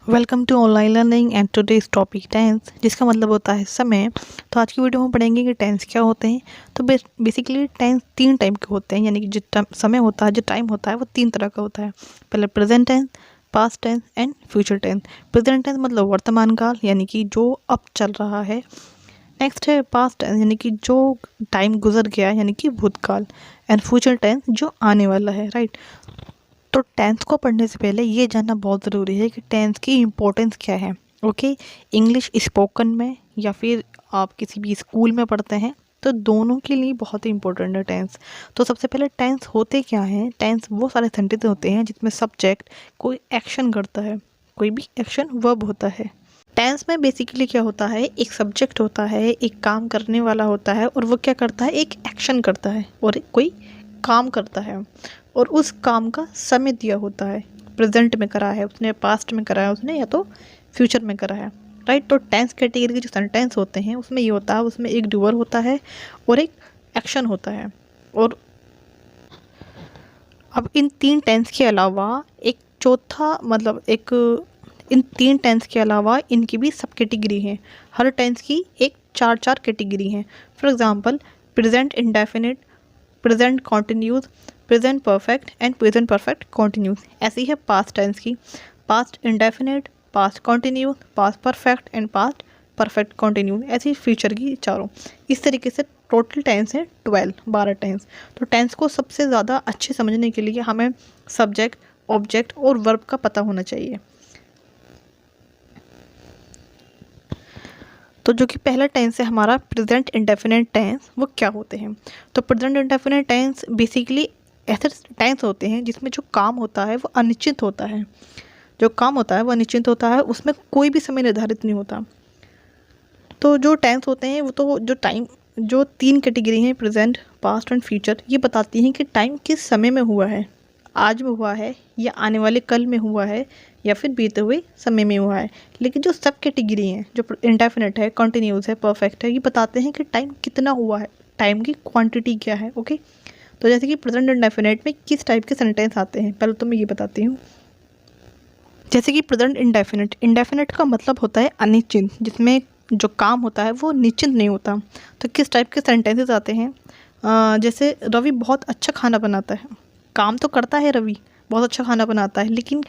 Welcome to online learning and today's topic tense, जिसका मतलब होता है समय। तो आज की वीडियो में पढ़ेंगे कि टेंस क्या होते हैं। तो बेसिकली टेंस तीन टाइप के होते हैं, यानी कि जो समय होता है, जो टाइम होता है, वो तीन तरह का होता है। पहले present tense, past tense and future tense. Present tense मतलब वर्तमान काल, यानी कि जो अब चल रहा है। नेक्स्ट है पास्ट टेंस, यानी कि जो टाइम गुजर गया, यानी कि भूतकाल। एंड फ्यूचर टेंस जो आने वाला है, राइट। तो टेंस को पढ़ने से पहले ये जानना बहुत ज़रूरी है कि टेंस की इम्पोर्टेंस क्या है। ओके, इंग्लिश स्पोकन में या फिर आप किसी भी स्कूल में पढ़ते हैं, तो दोनों के लिए बहुत ही इंपॉर्टेंट है टेंस। तो सबसे पहले टेंस होते क्या हैं। टेंस वो सारे सेंटेंस होते हैं जिसमें सब्जेक्ट कोई एक्शन करता है, कोई भी एक्शन वर्ब होता है। टेंस में बेसिकली क्या होता है, एक सब्जेक्ट होता है, एक काम करने वाला होता है, और वो क्या करता है, एक एक्शन करता है और कोई काम करता है, और उस काम का समय दिया होता है। प्रेजेंट में करा है उसने, पास्ट में करा है उसने, या तो फ्यूचर में करा है, राइट। तो टेंस कैटेगरी के जो सेंटेंस होते हैं उसमें ये होता है, उसमें एक डूअर होता है और एक एक्शन होता है। और अब इन तीन टेंस के अलावा एक चौथा मतलब एक इन तीन टेंस के अलावा इनकी भी सब कैटेगरी हैं। हर टेंस की एक चार चार कैटेगरी हैं। For example present indefinite, present continuous, present perfect and present perfect continuous. ऐसी है पास्ट टेंस की, past indefinite, past continuous, past perfect and past perfect continuous. ऐसी फ्यूचर की चारों। इस तरीके से टोटल टेंस है 12 टेंस। तो टेंस को सबसे ज़्यादा अच्छे समझने के लिए हमें सब्जेक्ट, ऑब्जेक्ट और वर्ब का पता होना चाहिए। तो जो कि पहला टेंस है हमारा प्रेजेंट इंडेफिनिट टेंस, वो क्या होते हैं। तो प्रेजेंट इंडेफिनिट टेंस बेसिकली ऐसे टेंस होते हैं जिसमें जो काम होता है वो अनिश्चित होता है। जो काम होता है वो अनिश्चित होता है, उसमें कोई भी समय निर्धारित नहीं होता। तो जो टेंस होते हैं वो तो जो टाइम, जो तीन कैटेगरी हैं प्रेजेंट, पास्ट एंड फ्यूचर, ये बताती हैं कि टाइम किस समय में हुआ है, आज में हुआ है या आने वाले कल में हुआ है या फिर बीते हुए समय में हुआ है। लेकिन जो सब कैटेगरी हैं, जो इंडेफिनिट है, कंटिन्यूस है, परफेक्ट है, ये बताते हैं कि टाइम कितना हुआ है, टाइम की क्वांटिटी क्या है। ओके, तो जैसे कि प्रेजेंट इंडेफिनिट में किस टाइप के सेंटेंस आते हैं, पहले तो मैं ये बताती हूँ। जैसे कि प्रेजेंट इंडेफिनिट, इंडेफिनिट का मतलब होता है अनिश्चित, जिसमें जो काम होता है वो निश्चित नहीं होता। तो किस टाइप के सेंटेंसेस आते हैं, जैसे रवि बहुत अच्छा खाना बनाता है। काम तो करता है रवि, बहुत अच्छा खाना बनाता है, लेकिन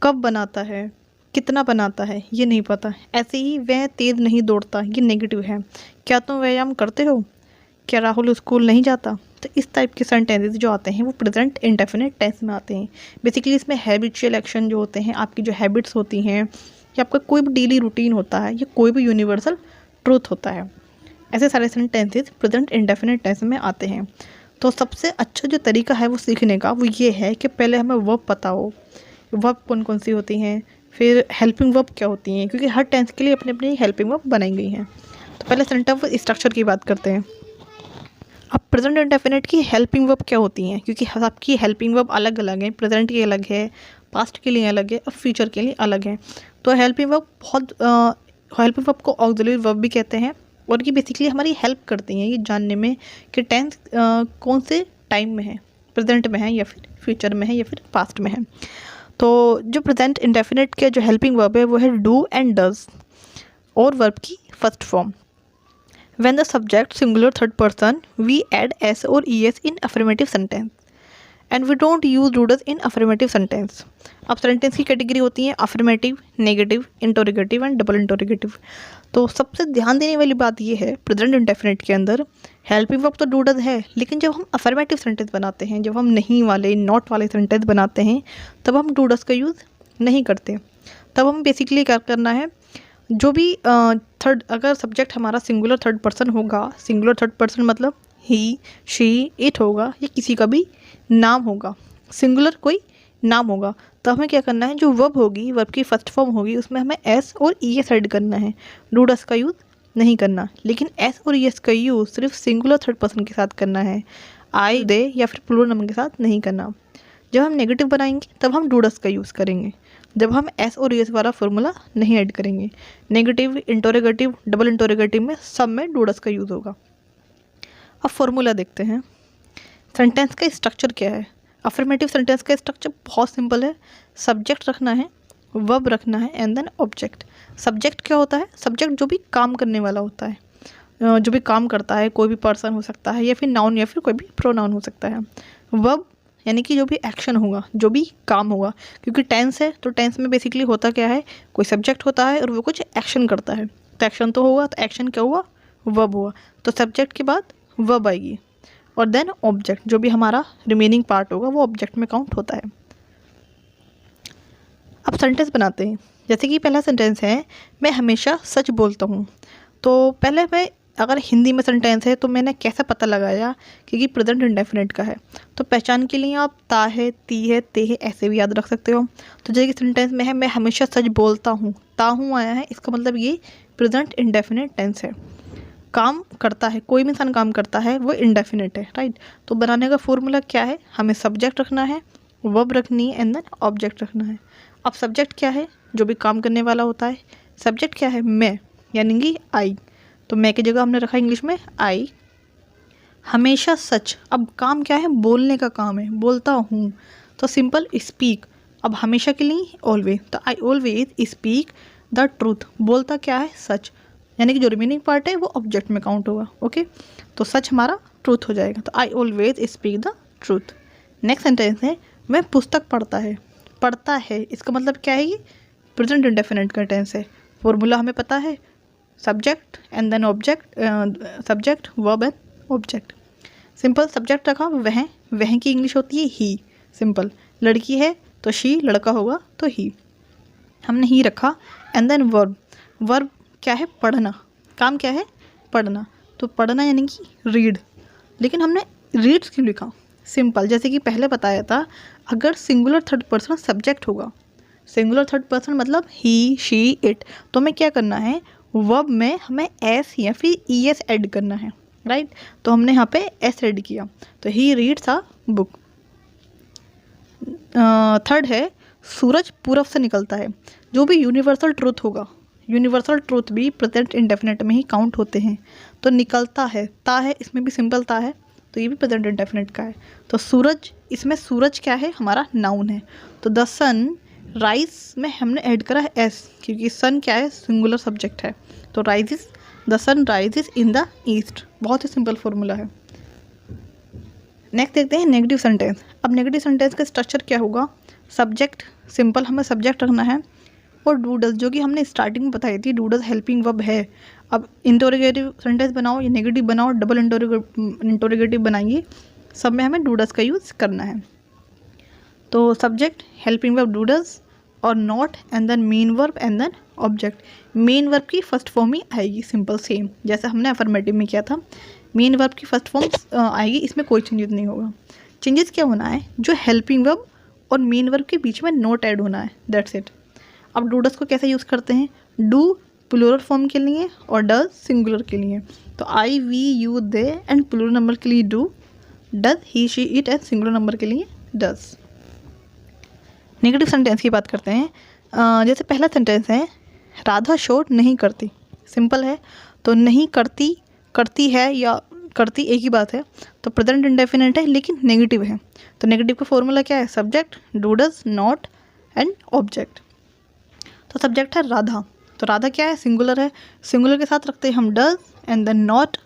कब बनाता है, कितना बनाता है, ये नहीं पता। ऐसे ही वह तेज़ नहीं दौड़ता, ये नेगेटिव है। क्या तुम व्यायाम करते हो, क्या राहुल स्कूल नहीं जाता। तो इस टाइप के सेंटेंसेस जो आते हैं वो प्रेजेंट इंडेफिनिट टेंस में आते हैं। बेसिकली इसमें हैबिचुअल एक्शन जो होते हैं, आपकी जो हैबिट्स होती हैं, या आपका कोई भी डेली रूटीन होता है, या कोई भी यूनिवर्सल ट्रूथ होता है, ऐसे सारे सेंटेंसेस प्रेजेंट इंडेफिनिट टेंस में आते हैं। तो सबसे अच्छा जो तरीका है वो सीखने का, वो ये है कि पहले हमें वर्ब पता हो, वर्ब कौन कौन सी होती हैं, फिर हेल्पिंग वर्ब क्या होती हैं, क्योंकि हर टेंस के लिए अपनी अपनी हेल्पिंग वर्ब बनाई गई हैं। तो पहले सेंटेंस स्ट्रक्चर की बात करते हैं। अब प्रेजेंट इंडेफिनिट की हेल्पिंग वर्ब क्या होती हैं, क्योंकि सबकी हेल्पिंग वर्ब अलग अलग हैं। प्रेजेंट की अलग है, पास्ट के लिए अलग है, और फ्यूचर के लिए अलग है। तो हेल्पिंग वर्ब हेल्पिंग वर्ब को ऑक्सिलरी वर्ब भी कहते हैं, और ये बेसिकली हमारी हेल्प करती हैं ये जानने में कि टेंस कौन से टाइम में है, प्रेजेंट में है या फिर फ्यूचर में है या फिर पास्ट में है। तो जो प्रेजेंट इंडेफिनिट के जो हेल्पिंग वर्ब है वो है डू एंड डज, और वर्ब की first form. When the subject singular third person, we add s or es in affirmative sentence, and we don't use do does in affirmative sentence. अब sentence की category होती है affirmative, negative, interrogative and double interrogative. तो सबसे ध्यान देने वाली बात यह है, प्रेजेंट इंडेफिनिट के अंदर हेल्पिंग वर्ब तो डू डज है, लेकिन जब हम अफर्मेटिव सेंटेंस बनाते हैं, जब हम नहीं वाले, नॉट वाले सेंटेंस बनाते हैं, तब हम डू डज का यूज़ नहीं करते। तब हम बेसिकली क्या करना है, जो भी थर्ड, अगर सब्जेक्ट हमारा सिंगुलर थर्ड पर्सन होगा, सिंगुलर थर्ड पर्सन मतलब ही, शी, इट होगा, या किसी का भी नाम होगा, सिंगुलर कोई नाम होगा, तो हमें क्या करना है, जो वर्ब होगी, वर्ब की फर्स्ट फॉर्म होगी, उसमें हमें एस और ई एस ऐड करना है, डू डस का यूज़ नहीं करना। लेकिन एस और ई एस का यूज़ सिर्फ सिंगुलर थर्ड पर्सन के साथ करना है, आई, दे या फिर प्लूरल नंबर के साथ नहीं करना। जब हम नेगेटिव बनाएंगे तब हम डू डस का यूज़ करेंगे, जब हम एस और एस वाला फॉर्मूला नहीं ऐड करेंगे। नेगेटिव, इंटरोगेटिव, डबल इंटरोगेटिव में सब में डू डस का यूज़ होगा। अब फॉर्मूला देखते हैं, सेंटेंस का स्ट्रक्चर क्या है। अफर्मेटिव सेंटेंस का स्ट्रक्चर बहुत सिंपल है, सब्जेक्ट रखना है, वर्ब रखना है एंड देन ऑब्जेक्ट। सब्जेक्ट क्या होता है? सब्जेक्ट जो भी काम करने वाला होता है, जो भी काम करता है, कोई भी पर्सन हो सकता है या फिर नाउन या फिर कोई भी प्रोनाउन हो सकता है। वर्ब यानी कि जो भी एक्शन होगा, जो भी काम होगा, क्योंकि टेंस है तो टेंस में बेसिकली होता क्या है, कोई सब्जेक्ट होता है और वो कुछ एक्शन करता है, तो एक्शन तो होगा, तो एक्शन क्या हुआ? वर्ब हुआ। तो सब्जेक्ट के बाद वर्ब आएगी और देन ऑब्जेक्ट, जो भी हमारा रिमेनिंग पार्ट होगा वो ऑब्जेक्ट में काउंट होता है। अब सेंटेंस बनाते हैं। जैसे कि पहला सेंटेंस है, मैं हमेशा सच बोलता हूँ। तो पहले मैं, अगर हिंदी में सेंटेंस है तो मैंने कैसे पता लगाया क्योंकि प्रेजेंट इंडेफिनिट का है, तो पहचान के लिए आप ता है, ती है, ते है ऐसे भी याद रख सकते हो। तो जैसे कि सेंटेंस में है, मैं हमेशा सच बोलता हूँ, ता हूँ आया है, इसका मतलब ये प्रेजेंट इंडेफिनिट टेंस है। काम करता है, कोई भी इंसान काम करता है, वो इंडेफिनिट है, राइट। तो बनाने का फॉर्मूला क्या है? हमें सब्जेक्ट रखना है, वर्ब रखनी है एंड देन ऑब्जेक्ट रखना है। अब सब्जेक्ट क्या है? जो भी काम करने वाला होता है। सब्जेक्ट क्या है? मैं, यानी कि आई। तो मैं की जगह हमने रखा इंग्लिश में आई। हमेशा सच, अब काम क्या है? बोलने का काम है, बोलता हूँ, तो सिंपल स्पीक। अब हमेशा के लिए ऑलवेज, तो I always speak the truth. बोलता क्या है? सच, यानी कि जो रिमेनिंग पार्ट है वो ऑब्जेक्ट में काउंट होगा। ओके, तो सच हमारा ट्रूथ हो जाएगा, तो I always speak the truth. Next sentence है, वह पुस्तक पढ़ता है। पढ़ता है इसका मतलब क्या है? ये प्रेजेंट इंडेफिनिट का टेंस है। फॉर्मूला हमें पता है, subject and then object, subject verb and object. Simple subject रखा, वह, वह की इंग्लिश होती है ही। सिंपल, लड़की है तो शी, लड़का होगा तो ही, हमने ही रखा। एंड देन वर्ब, वर्ब क्या है? पढ़ना। काम क्या है? पढ़ना। तो पढ़ना यानी कि रीड, लेकिन हमने रीड्स क्यों लिखा? सिंपल, जैसे कि पहले बताया था, अगर सिंगुलर थर्ड पर्सन सब्जेक्ट होगा, सिंगुलर थर्ड पर्सन मतलब ही, शी, इट, तो हमें क्या करना है? वर्ब में हमें एस या फिर ई एस ऐड करना है, राइट। तो हमने यहाँ पे एस ऐड किया, तो he reads a book. Third है, सूरज पूरब से निकलता है। जो भी यूनिवर्सल ट्रूथ होगा, यूनिवर्सल ट्रूथ भी प्रेजेंट इंडेफिनिट में ही काउंट होते हैं। तो निकलता है, ता है, इसमें भी सिंपल ता है, तो ये भी प्रेजेंट इंडेफिनिट का है। तो सूरज, इसमें सूरज क्या है? हमारा नाउन है। तो द सन राइज में हमने ऐड करा है एस, क्योंकि सन क्या है? सिंगुलर सब्जेक्ट है। तो rises, the sun rises in the east. बहुत ही सिंपल फॉर्मूला है। नेक्स्ट देखते हैं नेगेटिव सेंटेंस। अब नेगेटिव सेंटेंस का स्ट्रक्चर क्या होगा? सब्जेक्ट, सिंपल हमें सब्जेक्ट रखना है, और डूडल्स, जो कि हमने स्टार्टिंग में बताई थी, डूडल्स हेल्पिंग वर्ब है। अब इंटरोगेटिव सेंटेंस बनाओ या नेगेटिव बनाओ, डबल इंटरोगेटिव बनाइए, सब में हमें डूडल्स का यूज़ करना है। तो सब्जेक्ट, हेल्पिंग वर्ब डूडल्स, और not and then main verb and then object. Main verb की फर्स्ट फॉर्म ही आएगी, सिंपल सेम जैसे हमने अफर्मेटिव में किया था। मेन वर्ब की फर्स्ट फॉर्म आएगी, इसमें कोई चेंजेस नहीं होगा। चेंजेस क्या होना है? जो हेल्पिंग वर्ब और मेन वर्ब के बीच में नॉट ऐड होना है, दैट्स इट। अब डूडल्स को कैसे यूज़ करते हैं? डू प्लूरल फॉर्म के लिए और डज सिंगुलर के लिए। तो I, we, you, they and plural number के लिए do, does, he, she, it and singular number के लिए डज। नेगेटिव सेंटेंस की बात करते हैं। जैसे पहला सेंटेंस है, राधा शोर नहीं करती। सिंपल है, तो नहीं करती, करती है या करती एक ही बात है, तो प्रेजेंट इंडेफिनिट है लेकिन नेगेटिव है। तो नेगेटिव का फॉर्मूला क्या है? Subject, do, does, not and object. तो सब्जेक्ट है राधा, तो राधा क्या है? सिंगुलर है, सिंगुलर के साथ रखते हैं हम does and then not.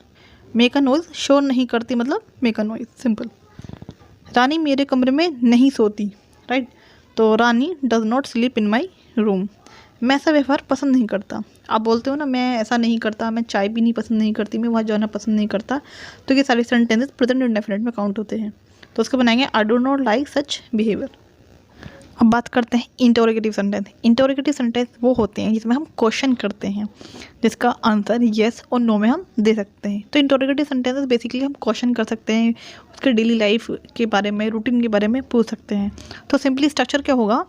Make a noise, शोर नहीं करती मतलब make a noise, simple. Rani मेरे कमरे में नहीं सोती, राइट। तो Rani does not sleep in my room. मैं ऐसा व्यवहार पसंद नहीं करता। आप बोलते हो ना, मैं ऐसा नहीं करता, मैं चाय पीनी पसंद नहीं करती, मैं वहाँ जाना पसंद नहीं करता, तो ये सारे सेंटेंसेस प्रेजेंट इंडेफिनिट में काउंट होते हैं। तो उसको बनाएंगे, I do not like such behaviour. अब बात करते हैं इंटरोगेटिव सेंटेंस। इंटरोगेटिव सेंटेंस वो होते हैं जिसमें हम क्वेश्चन करते हैं, जिसका आंसर येस और नो में हम दे सकते हैं। तो इंटरोगेटिव सेंटेंसेस बेसिकली हम क्वेश्चन कर सकते हैं, उसके डेली लाइफ के बारे में, रूटीन के बारे में पूछ सकते हैं। तो सिंपली स्ट्रक्चर क्या होगा?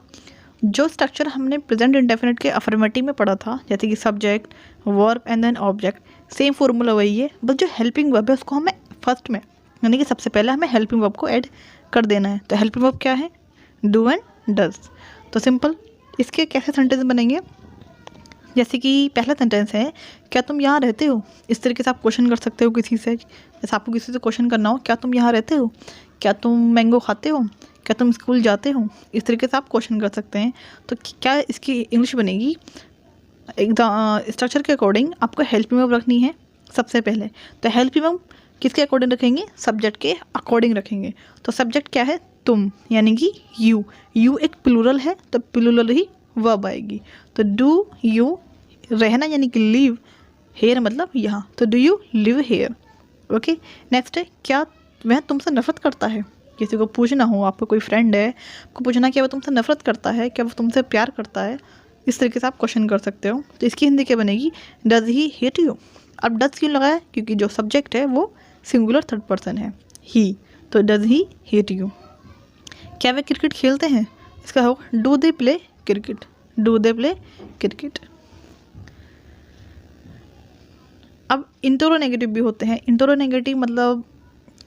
जो स्ट्रक्चर हमने प्रेजेंट इंडेफिनिट के अफर्मेटिव में पढ़ा था, जैसे कि subject, verb and then object, same formula वही है, बस जो हेल्पिंग वर्ब है उसको हमें फर्स्ट में, यानी कि सबसे पहले हमें हेल्पिंग वर्ब को ऐड कर देना है। तो हेल्पिंग वर्ब क्या है? Do and does. तो सिंपल इसके कैसे सेंटेंस बनेंगे? जैसे कि पहला सेंटेंस है, क्या तुम यहाँ रहते हो? इस तरीके से आप क्वेश्चन कर सकते हो किसी से, जैसे आपको किसी से क्वेश्चन करना हो, क्या तुम यहाँ रहते हो? क्या तुम मैंगो खाते हो? क्या तुम स्कूल जाते हो? इस तरीके से आप क्वेश्चन कर सकते हैं। तो क्या इसकी इंग्लिश बनेगी? स्ट्रक्चर के अकॉर्डिंग आपको हेल्पिंग वर्ब रखनी है सबसे पहले। तो हेल्पिंग वर्ब किसके अकॉर्डिंग रखेंगे? सब्जेक्ट के अकॉर्डिंग रखेंगे। तो सब्जेक्ट क्या है? तुम, यानी कि यू। यू एक प्लूरल है तो प्लूरल ही वर्ब आएगी। तो डू यू, रहना यानी कि लिव, हेयर मतलब यहाँ, तो do you live here. Okay, next है, क्या वह तुमसे नफरत करता है? किसी को पूछना हो, आपका कोई फ्रेंड है, आपको पूछना क्या वो तुमसे नफरत करता है, क्या वो तुमसे प्यार करता है, इस तरीके से आप क्वेश्चन कर सकते हो। तो इसकी हिंदी क्या बनेगी? Does he hate you. अब डज क्यों लगाया? क्योंकि जो सब्जेक्ट है वो सिंगुलर थर्ड पर्सन है, ही। तो डज ही हेट यू। क्या वे क्रिकेट खेलते हैं? इसका होगा do they play cricket, do they play cricket. अब इंटरोनेगेटिव भी होते हैं। इंटरोनेगेटिव मतलब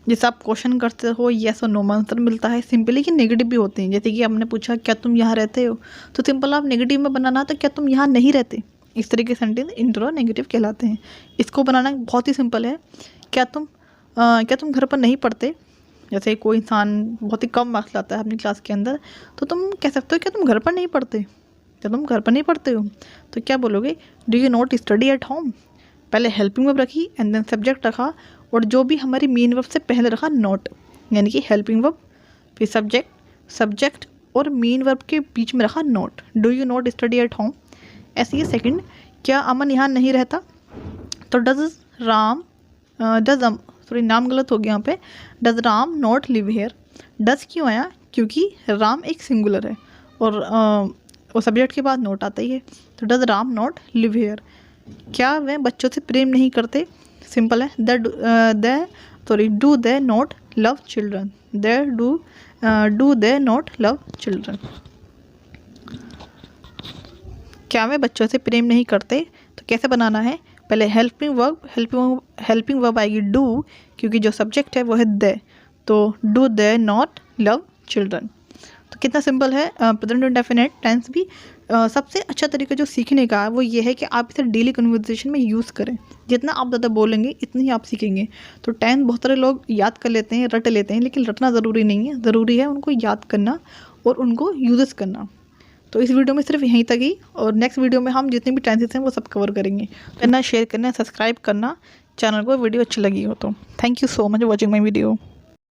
जैसे आप क्वेश्चन करते हो, येस और नो में आंसर मिलता है सिंपली, कि नेगेटिव भी होते हैं। जैसे कि हमने पूछा क्या तुम यहाँ रहते हो, तो सिंपल आप नेगेटिव में बनाना, तो क्या तुम यहाँ नहीं रहते, इस तरीके के सेंटेंस इंटरोनेगेटिव कहलाते हैं। इसको बनाना बहुत ही सिंपल है। क्या तुम घर पर नहीं पढ़ते? जैसे कोई इंसान बहुत ही कम मार्क्स लाता है अपनी क्लास के अंदर, तो तुम कह सकते हो क्या तुम घर पर नहीं पढ़ते, क्या तुम घर पर नहीं पढ़ते हो? तो क्या बोलोगे? Do you not study at home. पहले हेल्पिंग वर्ब रखी एंड देन सब्जेक्ट रखा, और जो भी हमारी मेन वर्ब से पहले रखा नॉट, यानी कि हेल्पिंग वर्ब, फिर सब्जेक्ट और मेन वर्ब के बीच में रखा not. Do you not study at home. ऐसे ही सेकंड, क्या अमन यहाँ नहीं रहता? तो नाम गलत हो गया यहाँ पे, does Ram not live here. Does क्यों आया? क्योंकि राम एक सिंगुलर है और सब्जेक्ट के बाद नोट आता ही है। तो does Ram not live here. क्या वे बच्चों से प्रेम नहीं करते? सिंपल है, do they not love children, do they not love children. क्या वे बच्चों से प्रेम नहीं करते? तो कैसे बनाना है? पहले हेल्पिंग वर्ब आएगी डू, क्योंकि जो सब्जेक्ट है वो है दे, तो do they not love children. तो कितना सिंपल है। प्रेजेंट इंडेफिनिट टेंस भी सबसे अच्छा तरीका जो सीखने का है वो ये है कि आप इसे डेली कन्वर्सेशन में यूज़ करें। जितना आप ज़्यादा बोलेंगे इतनी ही आप सीखेंगे। तो टेंस बहुत सारे लोग याद कर लेते हैं, रट लेते हैं, लेकिन रटना ज़रूरी नहीं है, ज़रूरी है उनको याद करना और उनको यूज़ करना। तो इस वीडियो में सिर्फ यहीं तक ही, और नेक्स्ट वीडियो में हम जितने भी टेंसेस हैं वो सब कवर करेंगे। करना, शेयर करना, सब्सक्राइब करना चैनल को, वीडियो अच्छी लगी हो तो। Thank you so much watching my video.